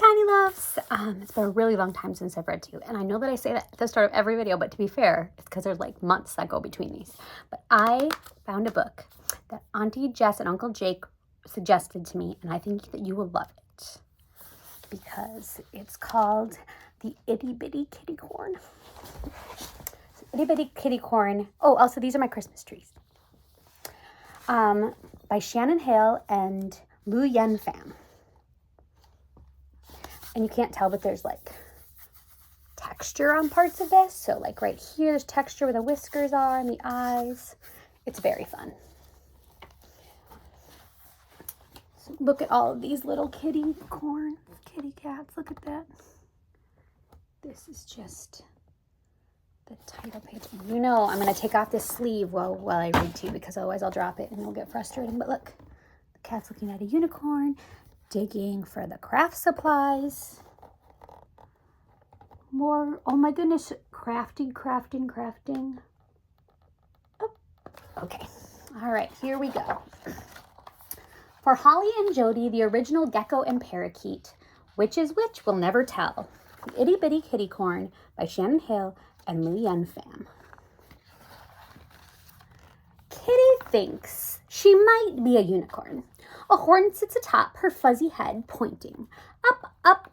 Tiny Loves. It's been a really long time since I've read to you. And I know that I say that at the start of every video, but to be fair, it's because there's like months that go between these. But I found a book that Auntie Jess and Uncle Jake suggested to me, and I think that you will love it because it's called The Itty-Bitty Kitty Corn. Itty-Bitty Kitty Corn. Oh, also these are my Christmas trees. By Shannon Hale and Lu Yen Pham. And you can't tell, but there's like texture on parts of this. So like right here, there's texture where the whiskers are and the eyes. It's very fun. So look at all of these little kitty cats. Look at that. This is just the title page. And you know I'm going to take off this sleeve while I read to you because otherwise I'll drop it and it'll get frustrating. But look, the cat's looking at a unicorn, digging for the craft supplies. More, oh my goodness, crafting. Oh, okay. All right, here we go. For Holly and Jody, the original gecko and parakeet, which is which, we'll never tell. The Itty-Bitty Kitty Corn by Shannon Hale and Lu Yen Pham. Kitty thinks she might be a unicorn. A horn sits atop her fuzzy head, pointing up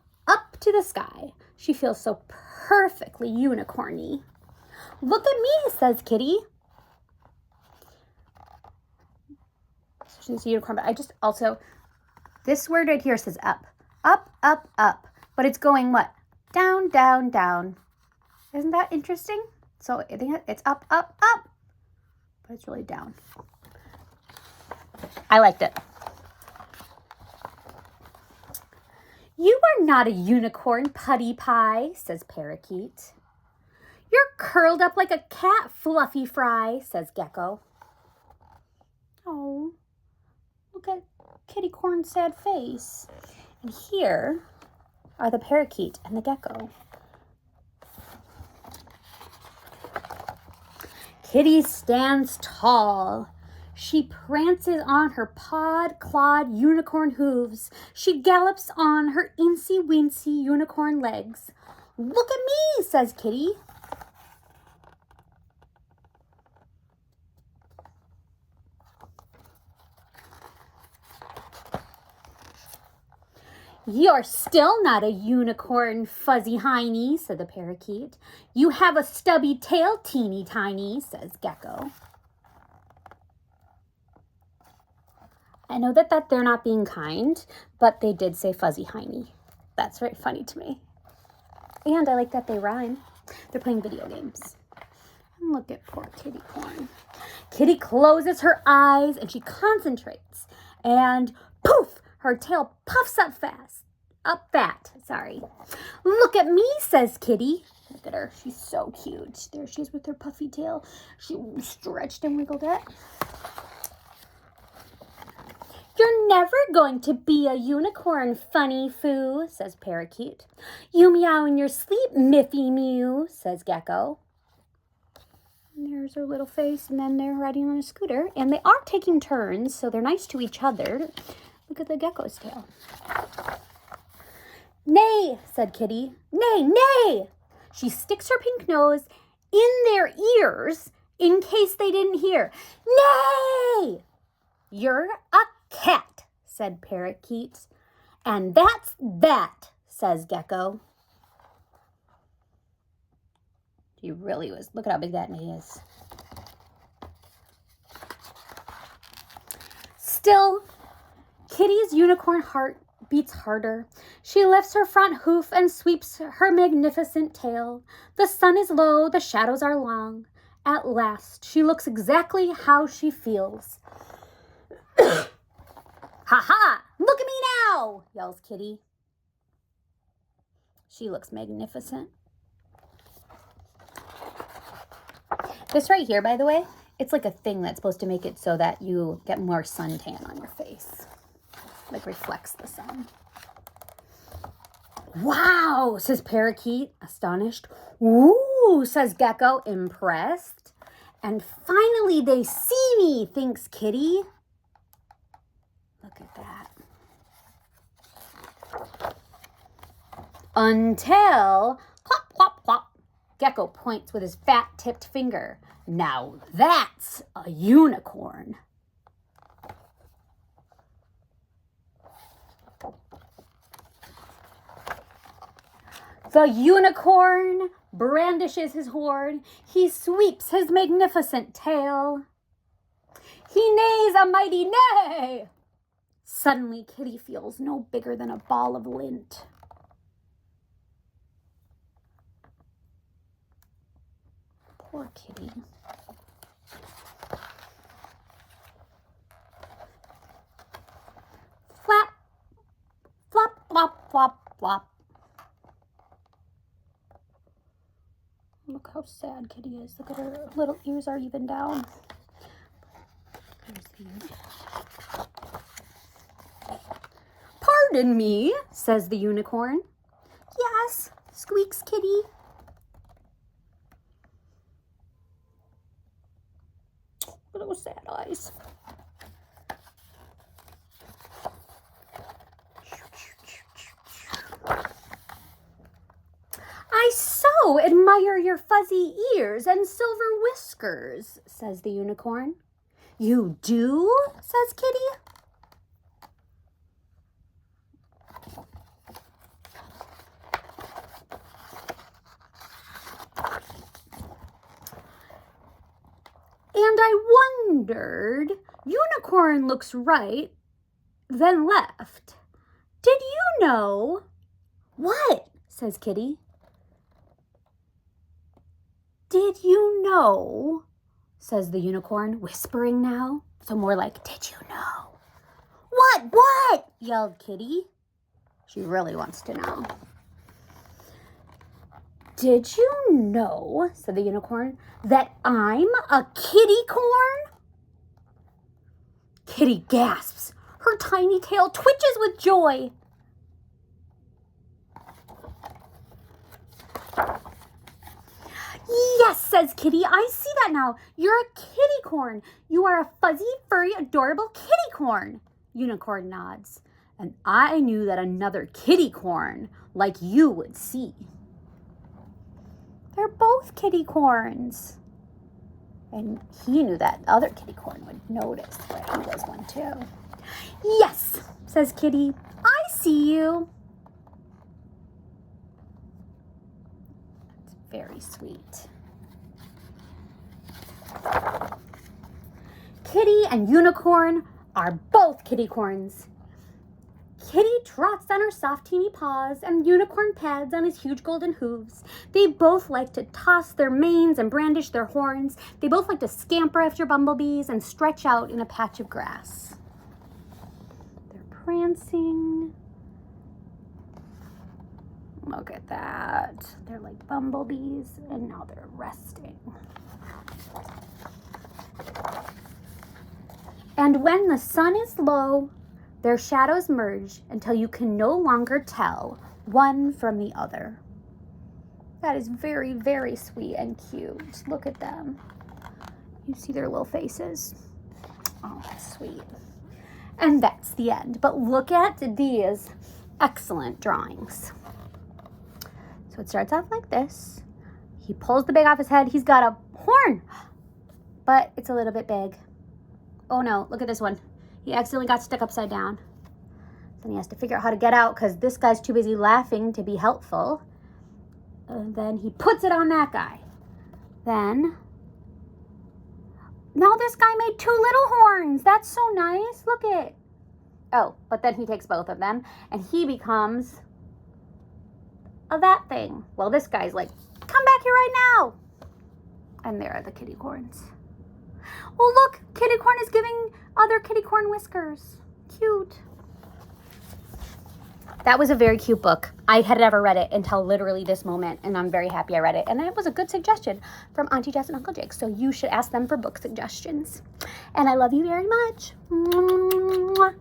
to the sky. She feels so perfectly unicorny. Look at me, says Kitty. She's a unicorn, but I just also, this word right here says up. Up. But it's going what? Down. Isn't that interesting? So I think it's up. But it's really down. I liked it. You are not a unicorn, Putty Pie, says Parakeet. You're curled up like a cat, Fluffy Fry, says Gecko. Oh, look at Kitty Corn's sad face. And here are the Parakeet and the Gecko. Kitty stands tall. She prances on her pod-clawed unicorn hooves. She gallops on her incy-wincy unicorn legs. Look at me, says Kitty. You're still not a unicorn, Fuzzy Hiney, said the Parakeet. You have a stubby tail, Teeny Tiny, says Gecko. I know that they're not being kind, but they did say Fuzzy Hiney. That's very funny to me. And I like that they rhyme. They're playing video games. And look at poor Kitty Corn. Kitty closes her eyes and she concentrates. And poof! Her tail puffs up fat. Look at me, says Kitty. Look at her. She's so cute. There she is with her puffy tail. She stretched and wiggled it. You're never going to be a unicorn, Funny Foo, says Parakeet. You meow in your sleep, Miffy Mew, says Gecko. And there's her little face, and then they're riding on a scooter. And they are taking turns, so they're nice to each other. Look at the gecko's tail. Nay, said Kitty. Nay. She sticks her pink nose in their ears in case they didn't hear. Nay! You're a cat, said Parakeet. And that's that, says Gecko. He really was. Look at how big that knee is. Still, Kitty's unicorn heart beats harder. She lifts her front hoof and sweeps her magnificent tail. The sun is low, the shadows are long. At last, she looks exactly how she feels. Ha! Look at me now, yells Kitty. She looks magnificent. This right here, by the way, it's like a thing that's supposed to make it so that you get more suntan on your face. Like reflects the sun. Wow, says Parakeet, astonished. Ooh, says Gecko, impressed. And finally they see me, thinks Kitty. Look at that. Until, plop, plop, plop, Gecko points with his fat-tipped finger. Now that's a unicorn. The unicorn brandishes his horn. He sweeps his magnificent tail. He neighs a mighty neigh. Suddenly, Kitty feels no bigger than a ball of lint. Poor Kitty. Flap, flop, flop, flop, flop. Look how sad Kitty is. Look at her little ears are even down. Pardon me, says the unicorn. Yes, squeaks Kitty. Little sad eyes. I so admire your fuzzy ears and silver whiskers, says the unicorn. You do? Says Kitty. And I wondered, unicorn looks right, then left. Did you know? What? Says Kitty. Did you know? Says the unicorn, whispering now. So more like, did you know? What? Yelled Kitty. She really wants to know. Did you know, said the unicorn, that I'm a kitty-corn? Kitty gasps. Her tiny tail twitches with joy. Yes, says Kitty, I see that now. You're a kitty-corn. You are a fuzzy, furry, adorable kitty-corn. Unicorn nods. And I knew that another kitty-corn like you would see. They're both kitty-corns. And he knew that other kitty-corn would notice that he was one too. Yes, says Kitty, I see you. It's very sweet. Kitty and Unicorn are both kitty-corns. Kitty trots on her soft, teeny paws, and Unicorn pads on his huge golden hooves. They both like to toss their manes and brandish their horns. They both like to scamper after bumblebees and stretch out in a patch of grass. They're prancing. Look at that. They're like bumblebees, and now they're resting. And when the sun is low, their shadows merge until you can no longer tell one from the other. That is very, very sweet and cute. Look at them. You see their little faces. Oh, that's sweet. And that's the end. But look at these excellent drawings. So it starts off like this. He pulls the bag off his head. He's got a horn, but it's a little bit big. Oh no, look at this one. He accidentally got stuck upside down. Then he has to figure out how to get out because this guy's too busy laughing to be helpful. And then he puts it on that guy. Then, now this guy made two little horns. That's so nice. Look it. Oh, but then he takes both of them and he becomes a that thing. Well, this guy's like, come back here right now. And there are the kitty corns. Oh, look, kitty corn is giving other kitty corn whiskers. Cute. That was a very cute book. I had never read it until literally this moment, and I'm very happy I read it. And it was a good suggestion from Auntie Jess and Uncle Jake, so you should ask them for book suggestions. And I love you very much. Mwah.